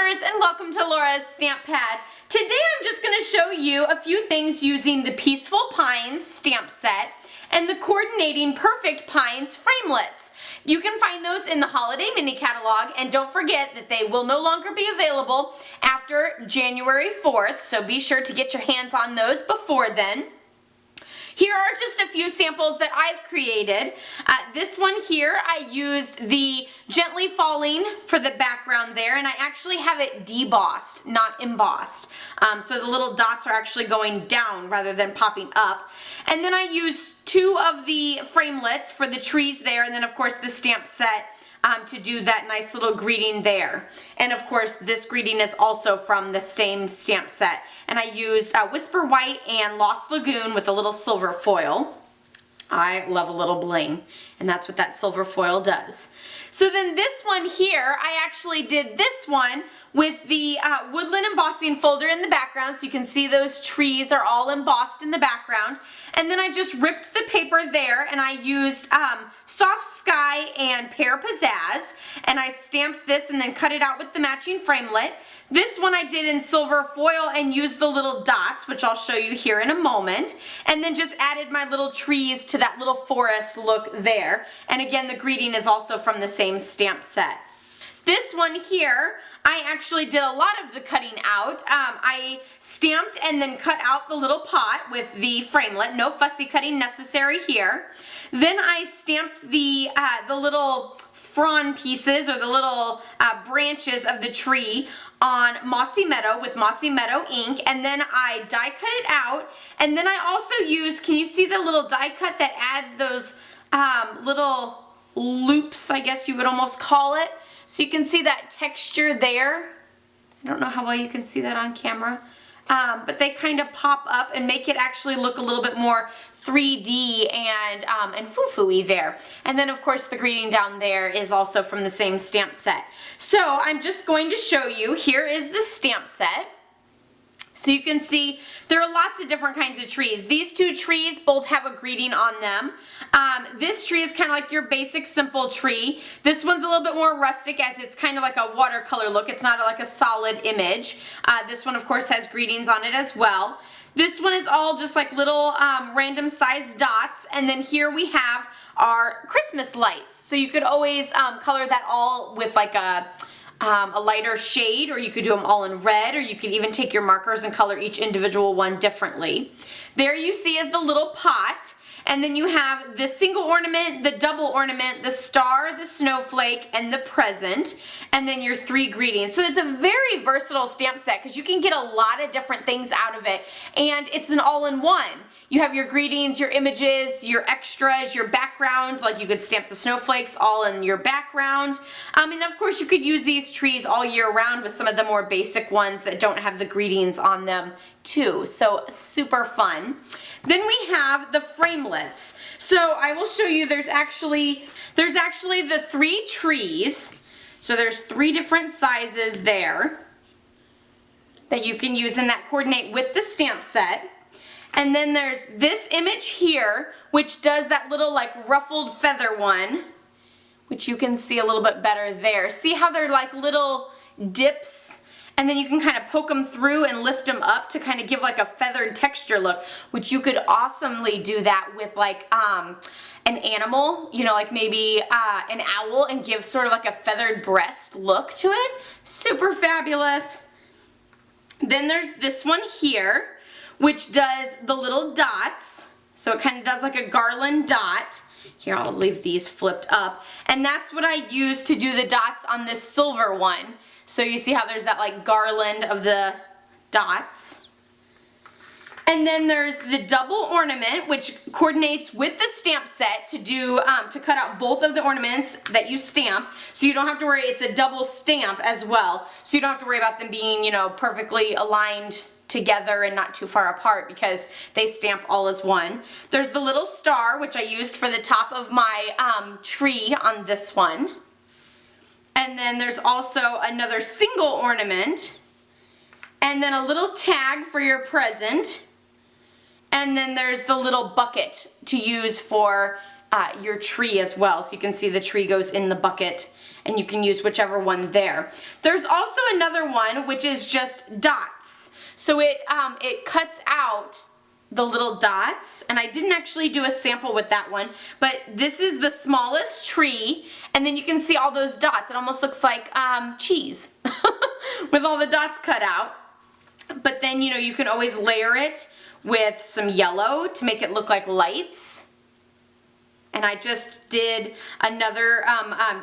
stampers, and welcome to Laura's Stamp Pad. Today I'm just going to show you a few things using the Peaceful Pines stamp set and the Coordinating Perfect Pines Framelits. You can find those in the Holiday Mini Catalog, and don't forget that they will no longer be available after January 4th, so be sure to get your hands on those before then. Here are just a few samples that I've created. This one here, I used the Gently Falling for the background there, and I actually have it debossed, not embossed. So the little dots are actually going down rather than popping up. And then I used two of the framelits for the trees there, and then of course the stamp set to do that nice little greeting there. And of course this greeting is also from the same stamp set. And I used Whisper White and Lost Lagoon with a little silver foil. I love a little bling, and that's what that silver foil does. So then this one here, I actually did this one with the woodland embossing folder in the background, so you can see those trees are all embossed in the background. And then I just ripped the paper there, and I used Soft Sky and Pear Pizzazz, and I stamped this and then cut it out with the matching framelit. This one I did in silver foil and used the little dots, which I'll show you here in a moment, and then just added my little trees to that little forest look there. And again, the greeting is also from the same stamp set. This one here, I actually did a lot of the cutting out. I stamped and then cut out the little pot with the framelit. No fussy cutting necessary here. Then I stamped the little frond pieces, or the little branches of the tree, on Mossy Meadow with Mossy Meadow ink, and then I die cut it out. And then I also used, can you see the little die cut that adds those little loops, I guess you would almost call it? So you can see that texture there. I don't know how well you can see that on camera. But they kind of pop up and make it actually look a little bit more 3D and foo-foo-y there. And then of course the greeting down there is also from the same stamp set. So I'm just going to show you, here is the stamp set. So you can see there are lots of different kinds of trees. These two trees both have a greeting on them. This tree is kind of like your basic simple tree. This one's a little bit more rustic, as it's kind of like a watercolor look. It's not like a solid image. This one of course has greetings on it as well. This one is all just like little random sized dots, and then here we have our Christmas lights. So you could always color that all with like a lighter shade, or you could do them all in red, or you could even take your markers and color each individual one differently. There you see is the little pot, and then you have the single ornament, the double ornament, the star, the snowflake, and the present, and then your three greetings. So it's a very versatile stamp set because you can get a lot of different things out of it, and it's an all-in-one. You have your greetings, your images, your extras, your background, like you could stamp the snowflakes all in your background. And of course you could use these trees all year round with some of the more basic ones that don't have the greetings on them too. So super fun. Then we have the framelits. So I will show you, there's actually the three trees. So there's three different sizes there that you can use and that coordinate with the stamp set. And then there's this image here, which does that little like ruffled feather one, which you can see a little bit better there. See how they're like little dips? And then you can kind of poke them through and lift them up to kind of give like a feathered texture look, which you could awesomely do that with like an animal, you know, like maybe an owl, and give sort of like a feathered breast look to it. Super fabulous. Then there's this one here, which does the little dots. So it kind of does like a garland dot. Here, I'll leave these flipped up. And that's what I use to do the dots on this silver one. So you see how there's that like garland of the dots. And then there's the double ornament, which coordinates with the stamp set to do to cut out both of the ornaments that you stamp. So you don't have to worry, it's a double stamp as well. So you don't have to worry about them being, you know, perfectly aligned together and not too far apart, because they stamp all as one. There's the little star, which I used for the top of my tree on this one. And then there's also another single ornament, and then a little tag for your present, and then there's the little bucket to use for your tree as well. So you can see the tree goes in the bucket, and you can use whichever one there. There's also another one which is just dots. So it cuts out the little dots, and I didn't actually do a sample with that one, but this is the smallest tree, and then you can see all those dots. It almost looks like cheese with all the dots cut out. But then, you know, you can always layer it with some yellow to make it look like lights. And I just did another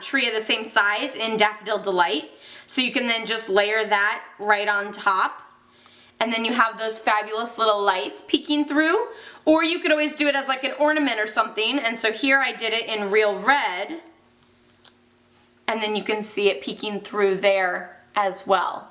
tree of the same size in Daffodil Delight, so you can then just layer that right on top. And then you have those fabulous little lights peeking through, or you could always do it as like an ornament or something. And so here I did it in real red, and then you can see it peeking through there as well.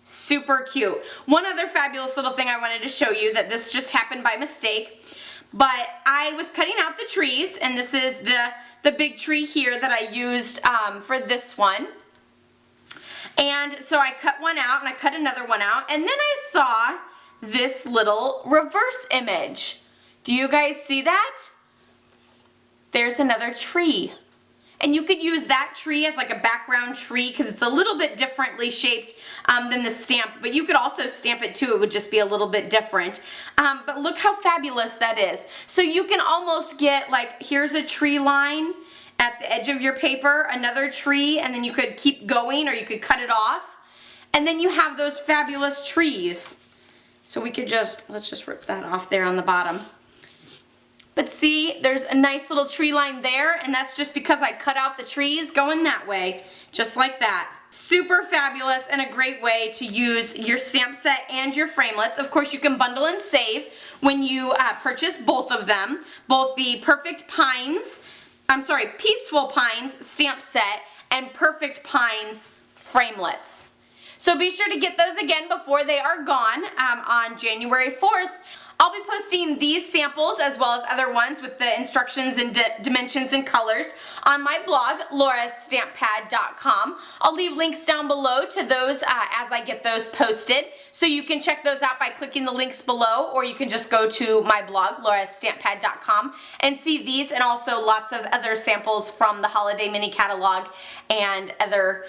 Super cute. One other fabulous little thing I wanted to show you, that this just happened by mistake, but I was cutting out the trees, and this is the big tree here that I used for this one. And so I cut one out and I cut another one out, and then I saw this little reverse image. Do you guys see that? There's another tree. And you could use that tree as like a background tree because it's a little bit differently shaped than the stamp, but you could also stamp it too. It would just be a little bit different. But look how fabulous that is. So you can almost get like, here's a tree line at the edge of your paper, another tree, and then you could keep going or you could cut it off. And then you have those fabulous trees. So we could let's just rip that off there on the bottom. But see, there's a nice little tree line there, and that's just because I cut out the trees going that way, just like that. Super fabulous and a great way to use your stamp set and your framelits. Of course, you can bundle and save when you purchase both of them, both the Peaceful Pines stamp set and Perfect Pines framelits. So be sure to get those again before they are gone on January 4th. I'll be posting these samples as well as other ones with the instructions and dimensions and colors on my blog, laurastamppad.com. I'll leave links down below to those as I get those posted, so you can check those out by clicking the links below, or you can just go to my blog, laurastamppad.com, and see these and also lots of other samples from the holiday mini catalog and other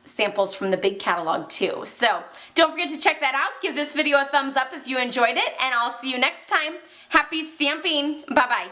samples from the big catalog too. So don't forget to check that out. Give this video a thumbs up if you enjoyed it, and I'll see you next time. Happy stamping. Bye-bye.